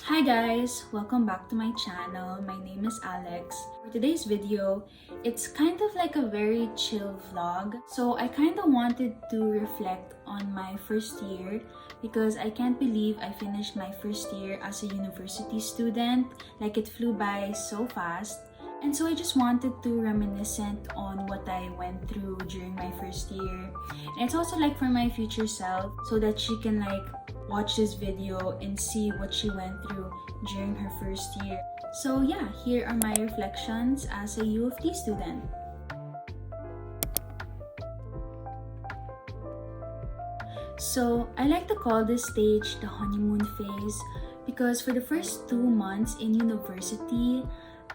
Hi guys! Welcome back to my channel. My name is Alex. For today's video, it's kind of like a very chill vlog. So I kind of wanted to reflect on my first year because I can't believe I finished my first year as a university student. Like it flew by so fast. And so I just wanted to reminiscent on what I went through during my first year. And it's also like for my future self so that she can like watch this video and see what she went through during her first year. So yeah, here are my reflections as a UofT student. So I like to call this stage the honeymoon phase because for the first 2 months in university,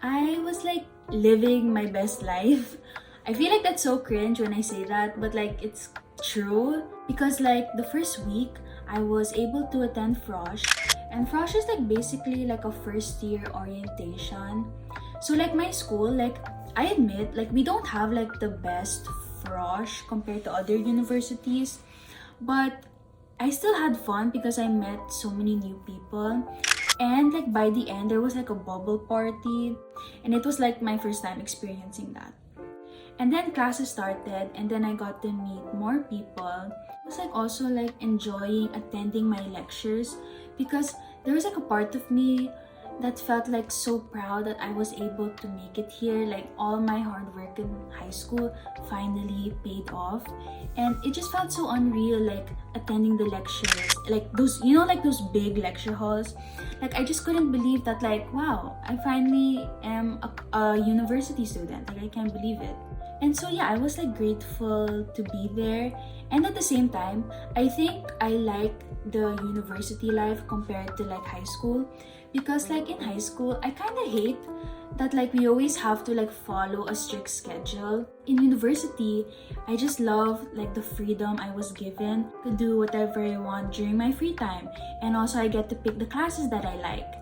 I was like living my best life. I feel like that's so cringe when I say that, but like it's true because like the first week I was able to attend Frosh, and Frosh is like basically like a first year orientation. So like my school, like I admit like we don't have like the best Frosh compared to other universities, but I still had fun because I met so many new people. And like by the end, there was like a bubble party, and it was like my first time experiencing that. And then classes started, and then I got to meet more people. I was like also like enjoying attending my lectures because there was like a part of me that felt like so proud that I was able to make it here. Like all my hard work in high school finally paid off, and it just felt so unreal like attending the lectures, like those, you know, like those big lecture halls. Like I just couldn't believe that, like, wow, I finally am a university student. Like I can't believe it. And so yeah, I was like grateful to be there. And at the same time, I think I like the university life compared to like high school because like in high school, I kind of hate that like we always have to like follow a strict schedule. In university, I just love like the freedom I was given to do whatever I want during my free time. And also I get to pick the classes that I like.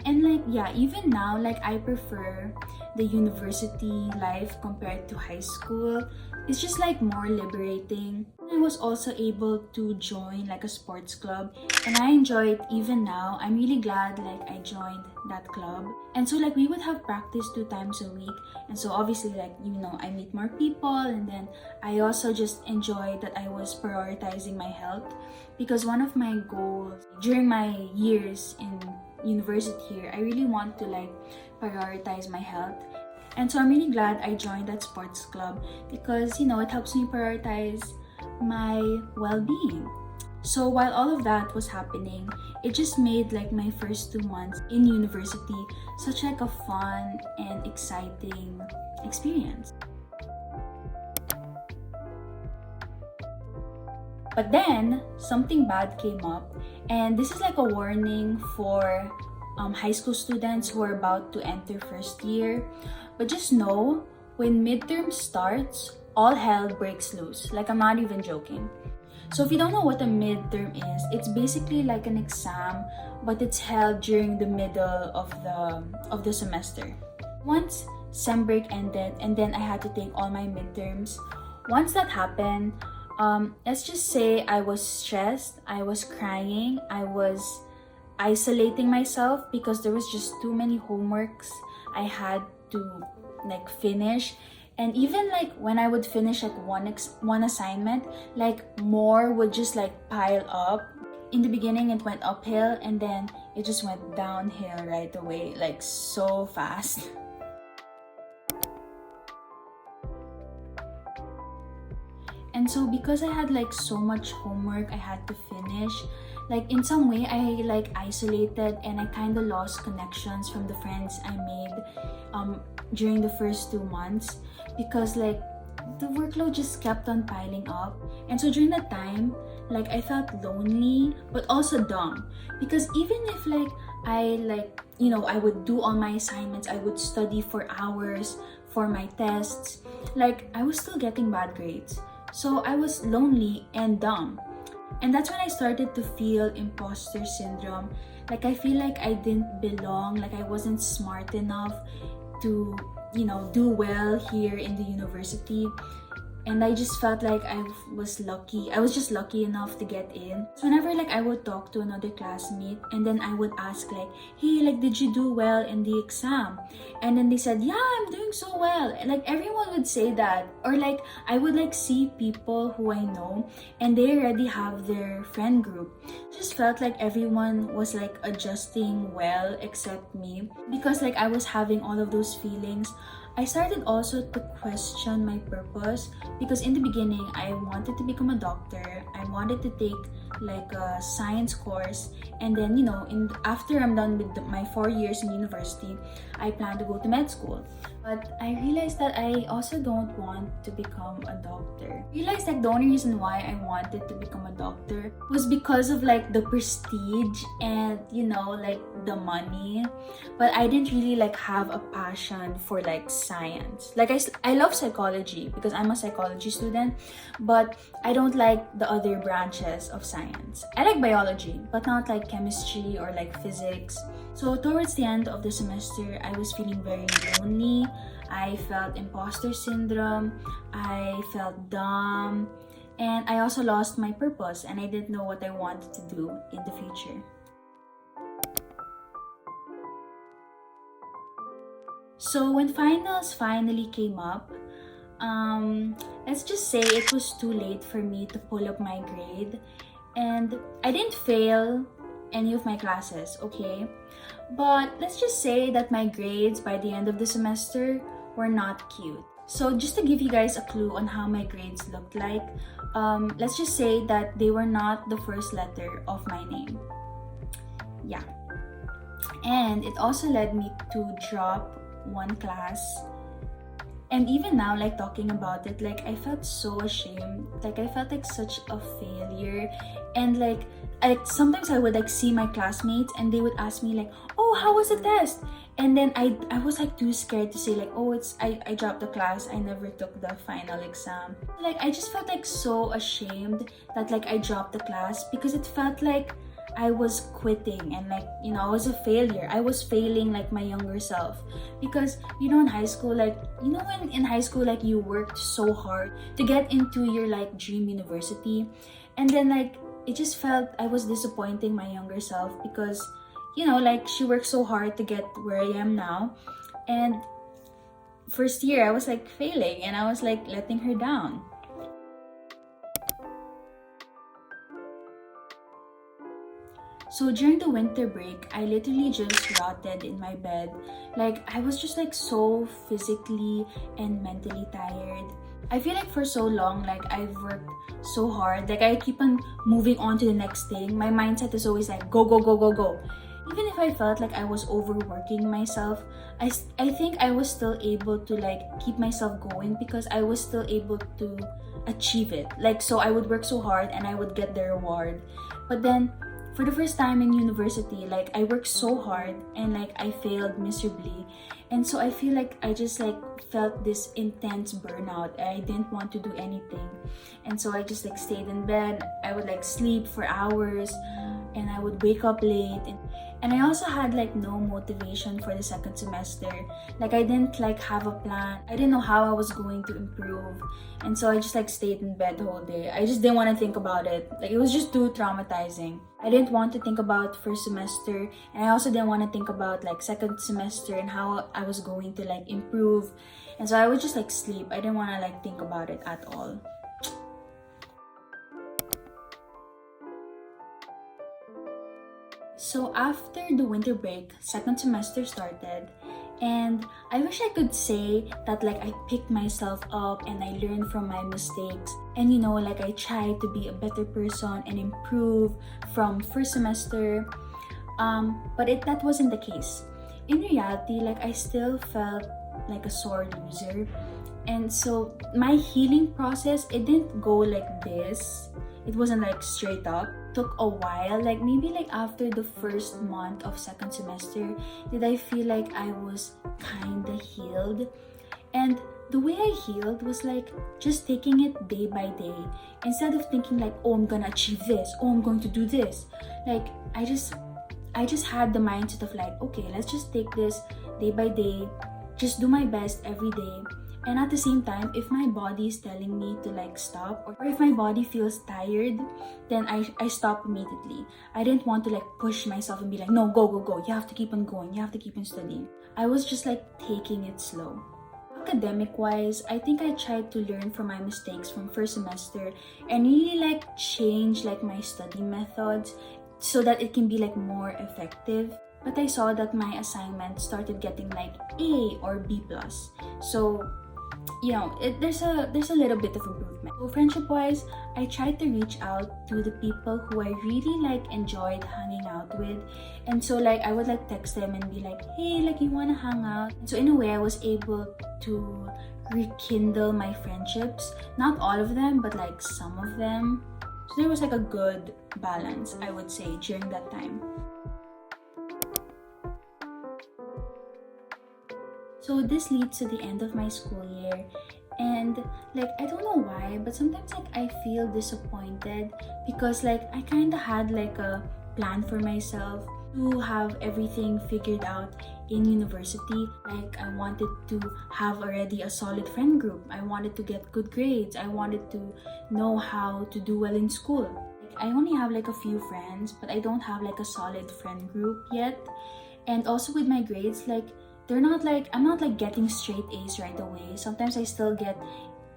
And like, yeah, even now, like I prefer the university life compared to high school. It's just like more liberating. I was also able to join like a sports club, and I enjoy it even now. I'm really glad like I joined that club. And so like we would have practice 2 times a week. And so obviously like, you know, I meet more people, and then I also just enjoyed that I was prioritizing my health because one of my goals during my years in university here, I really want to like prioritize my health. And so I'm really glad I joined that sports club because, you know, it helps me prioritize my well-being. So while all of that was happening, it just made like my first 2 months in university such like a fun and exciting experience. But then something bad came up, and this is like a warning for high school students who are about to enter first year. But just know, when midterm starts, all hell breaks loose. Like I'm not even joking. So if you don't know what a midterm is, it's basically like an exam, but it's held during the middle of the semester. Once sem break ended, and then I had to take all my midterms. Once that happened, let's just say I was stressed, I was crying, I was isolating myself because there was just too many homeworks I had to like finish. And even like when I would finish like one assignment, like more would just like pile up. In the beginning it went uphill, and then it just went downhill right away, like so fast. And so because I had like so much homework I had to finish, like in some way I like isolated, and I kind of lost connections from the friends I made during the first 2 months because like the workload just kept on piling up. And so during that time, like I felt lonely but also dumb because even if like I like, you know, I would do all my assignments, I would study for hours for my tests, like I was still getting bad grades. So I was lonely and dumb. And that's when I started to feel imposter syndrome. Like I feel like I didn't belong, like I wasn't smart enough to, you know, do well here in the university. and I just felt like I was lucky. I was just lucky enough to get in. So whenever like I would talk to another classmate, and then I would ask like, hey, like, did you do well in the exam? And then they said, yeah, I'm doing so well. And like everyone would say that. Or like I would like see people who I know and they already have their friend group. Just felt like everyone was like adjusting well except me, because like I was having all of those feelings. I started also to question my purpose, because in the beginning I wanted to become a doctor. I wanted to take like a science course, and then after I'm done with my 4 years in university, I plan to go to med school. But I realized that I also don't want to become a doctor. I realized like the only reason why I wanted to become a doctor was because of like the prestige and like the money. But I didn't really like have a passion for like science. Like I love psychology because I'm a psychology student, but I don't like the other branches of science. I like biology, but not like chemistry or like physics. So towards the end of the semester, I was feeling very lonely. I felt imposter syndrome. I felt dumb. And I also lost my purpose, and I didn't know what I wanted to do in the future. So when finals finally came up, let's just say it was too late for me to pull up my grade, and I didn't fail any of my classes, okay? But let's just say that my grades by the end of the semester were not cute. So just to give you guys a clue on how my grades looked like, let's just say that they were not the first letter of my name. Yeah. And it also led me to drop one class. And even now, like talking about it, like I felt so ashamed. Like I felt like such a failure. And like sometimes I would like see my classmates and they would ask me like, oh, how was the test? And then I was like too scared to say like, oh, I dropped the class. I never took the final exam. Like I just felt like so ashamed that like I dropped the class, because it felt like I was quitting and like, I was a failure. I was failing like my younger self. Because, in high school, like, when in high school, like you worked so hard to get into your like dream university. And then like, it just felt I was disappointing my younger self, because, like she worked so hard to get where I am now. And first year I was like failing and I was like letting her down. So during the winter break, I literally just rotted in my bed. Like I was just like so physically and mentally tired. I feel like for so long, like I've worked so hard. Like I keep on moving on to the next thing. My mindset is always like go, go, go, go, go. Even if I felt like I was overworking myself, I think I was still able to like keep myself going, because I was still able to achieve it. Like, so I would work so hard and I would get the reward. But then for the first time in university, like I worked so hard and like I failed miserably. And so I feel like I just like felt this intense burnout. I didn't want to do anything. And so I just like stayed in bed. I would like sleep for hours and I would wake up late. And I also had like no motivation for the second semester. Like I didn't like have a plan. I didn't know how I was going to improve. And so I just like stayed in bed the whole day. I just didn't want to think about it. Like it was just too traumatizing. I didn't want to think about first semester, and I also didn't want to think about like second semester and how I was going to like improve. And so I would just like sleep. I didn't want to like think about it at all. So after the winter break, second semester started, and I wish I could say that like I picked myself up and I learned from my mistakes, and like I tried to be a better person and improve from first semester, but that wasn't the case. In reality, like I still felt like a sore loser. And so my healing process, it didn't go like this. It wasn't like straight up. It took a while, like maybe like after the first month of second semester, did I feel like I was kinda healed. And the way I healed was like just taking it day by day, instead of thinking like, oh, I'm gonna achieve this, oh, I'm going to do this. Like I just had the mindset of like, okay, let's just take this day by day, just do my best every day. And at the same time, if my body is telling me to like stop, or if my body feels tired, then I stop immediately. I didn't want to like push myself and be like, no, go, go, go. You have to keep on going. You have to keep on studying. I was just like taking it slow. Academic-wise, I think I tried to learn from my mistakes from first semester and really like change like my study methods so that it can be like more effective. But I saw that my assignments started getting like A or B plus. So there's a little bit of improvement. So friendship-wise, I tried to reach out to the people who I really like enjoyed hanging out with, and so like I would like text them and be like, hey, like you wanna hang out? And so in a way, I was able to rekindle my friendships. Not all of them, but like some of them. So there was like a good balance, I would say, during that time. So this leads to the end of my school year, and like I don't know why, but sometimes like I feel disappointed because like I kind of had like a plan for myself to have everything figured out in university. Like I wanted to have already a solid friend group. I wanted to get good grades. I wanted to know how to do well in school. Like I only have like a few friends, but I don't have like a solid friend group yet. And also with my grades, like I'm not like getting straight A's right away. Sometimes I still get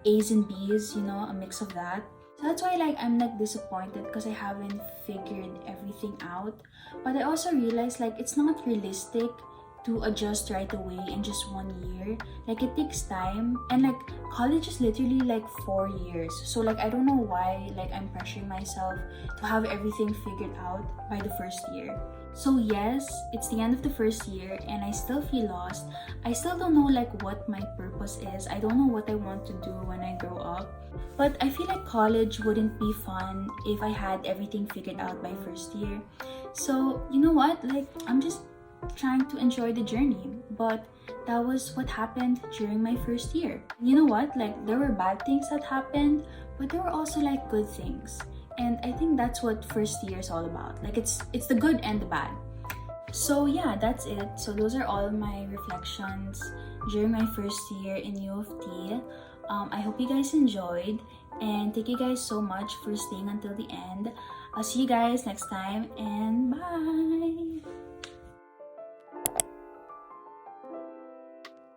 A's and B's, a mix of that. So that's why like I'm like disappointed because I haven't figured everything out. But I also realized like it's not realistic to adjust right away in just 1 year. Like it takes time, and like college is literally like 4 years. So like I don't know why like I'm pressuring myself to have everything figured out by the first year. So yes, it's the end of the first year and I still feel lost. I still don't know like what my purpose is. I don't know what I want to do when I grow up. But I feel like college wouldn't be fun if I had everything figured out by first year. So you know what? Like I'm just trying to enjoy the journey. But that was what happened during my first year. You know what? Like there were bad things that happened, but there were also like good things. And I think that's what first year is all about. Like it's the good and the bad. So yeah, that's it. So those are all my reflections during my first year in U of T. I hope you guys enjoyed, and thank you guys so much for staying until the end. I'll see you guys next time, and bye!